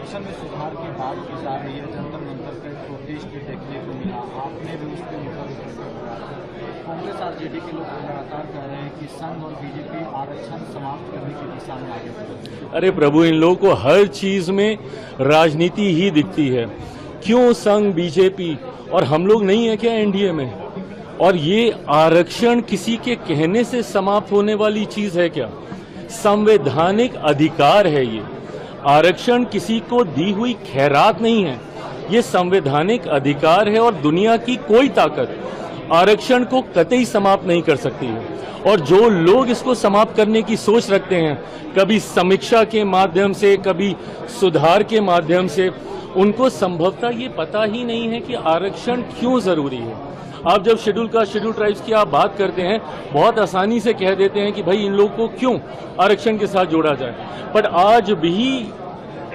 आरक्षण में सुधार की बात की जा रही है, जंतर मंतर पे प्रोटेस्ट देखने को मिला, आपने भी उसके ऊपर कांग्रेस आरजेडी के लोग लगातार कह रहे हैं कि संघ और बीजेपी आरक्षण समाप्त करने की दिशा में आगे बढ़ रही है। अरे प्रभु, इन लोगों को हर चीज में राजनीति ही दिखती है। क्यों संघ, बीजेपी और हम लोग नहीं है क्या एनडीए में? और ये आरक्षण किसी के कहने से समाप्त होने वाली चीज है क्या? संवैधानिक अधिकार है ये। आरक्षण किसी को दी हुई खैरात नहीं है, ये संवैधानिक अधिकार है और दुनिया की कोई ताकत आरक्षण को कतई समाप्त नहीं कर सकती है। और जो लोग इसको समाप्त करने की सोच रखते हैं, कभी समीक्षा के माध्यम से, कभी सुधार के माध्यम से, उनको संभवतः ये पता ही नहीं है कि आरक्षण क्यों जरूरी है। आप जब शेड्यूल कास्ट, शेड्यूल ट्राइब्स की आप बात करते हैं, बहुत आसानी से कह देते हैं कि भाई इन लोगों को क्यों आरक्षण के साथ जोड़ा जाए, बट आज भी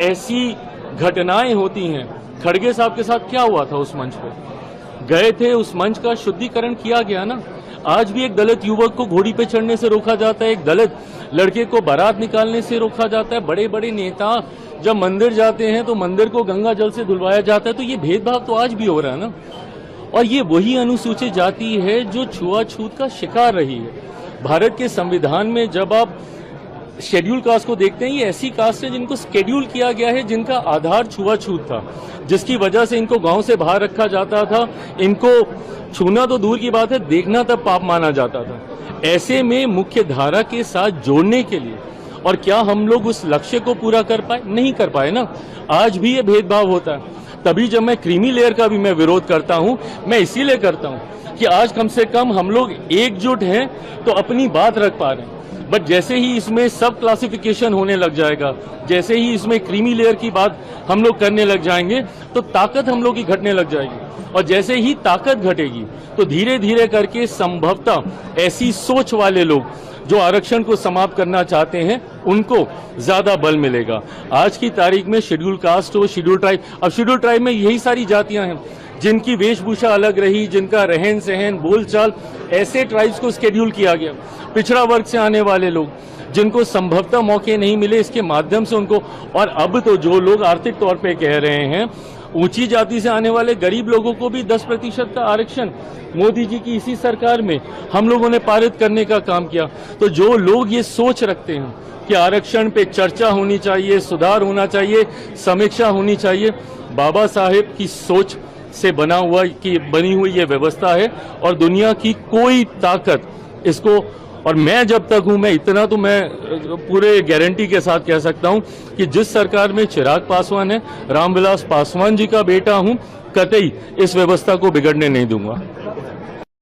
ऐसी घटनाएं होती हैं। खड़गे साहब के साथ क्या हुआ था? उस मंच पे गए थे, उस मंच का शुद्धिकरण किया गया ना। आज भी एक दलित युवक को घोड़ी पे चढ़ने से रोका जाता है, एक दलित लड़के को बारात निकालने से रोका जाता है। बड़े बड़े नेता जब मंदिर जाते हैं तो मंदिर को गंगा जल से धुलवाया जाता है। तो ये भेदभाव तो आज भी हो रहा है ना। और ये वही अनुसूचित जाति है जो छुआछूत का शिकार रही है। भारत के संविधान में जब आप शेड्यूल कास्ट को देखते हैं, ये ऐसी कास्ट है जिनको शेड्यूल किया गया है, जिनका आधार छुआछूत था, जिसकी वजह से इनको गांव से बाहर रखा जाता था। इनको छूना तो दूर की बात है, देखना तब पाप माना जाता था। ऐसे में मुख्य धारा के साथ जोड़ने के लिए, और क्या हम लोग उस लक्ष्य को पूरा कर पाए? नहीं कर पाए ना। आज भी ये भेदभाव होता है। तभी जब मैं क्रीमी लेयर का भी मैं विरोध करता हूं, मैं इसीलिए करता हूं कि आज कम से कम हम लोग एकजुट हैं तो अपनी बात रख पा रहे हैं। बट जैसे ही इसमें सब क्लासिफिकेशन होने लग जाएगा, जैसे ही इसमें क्रीमी लेयर की बात हम लोग करने लग जाएंगे, तो ताकत हम लोग की घटने लग जाएगी। और जैसे ही ताकत घटेगी तो धीरे धीरे करके संभवतः ऐसी सोच वाले लोग जो आरक्षण को समाप्त करना चाहते हैं, उनको ज्यादा बल मिलेगा। आज की तारीख में शेड्यूल कास्ट हो, शेड्यूल ट्राइब, अब शेड्यूल ट्राइब में यही सारी जातियां हैं जिनकी वेशभूषा अलग रही, जिनका रहन सहन, बोलचाल, ऐसे ट्राइब्स को शेड्यूल किया गया। पिछड़ा वर्ग से आने वाले लोग जिनको संभवतः मौके नहीं मिले, इसके माध्यम से उनको, और अब तो जो लोग आर्थिक तौर पे कह रहे हैं, ऊंची जाति से आने वाले गरीब लोगों को भी 10% का आरक्षण मोदी जी की इसी सरकार में हम लोगों ने पारित करने का काम किया। तो जो लोग ये सोच रखते हैं कि आरक्षण पे चर्चा होनी चाहिए, सुधार होना चाहिए, समीक्षा होनी चाहिए, बाबा साहेब की सोच से बनी हुई ये व्यवस्था है और दुनिया की कोई ताकत इसको, और मैं जब तक हूं, मैं इतना तो मैं पूरे गारंटी के साथ कह सकता हूं कि जिस सरकार में चिराग पासवान है, रामविलास पासवान जी का बेटा हूं, कतई इस व्यवस्था को बिगड़ने नहीं दूंगा।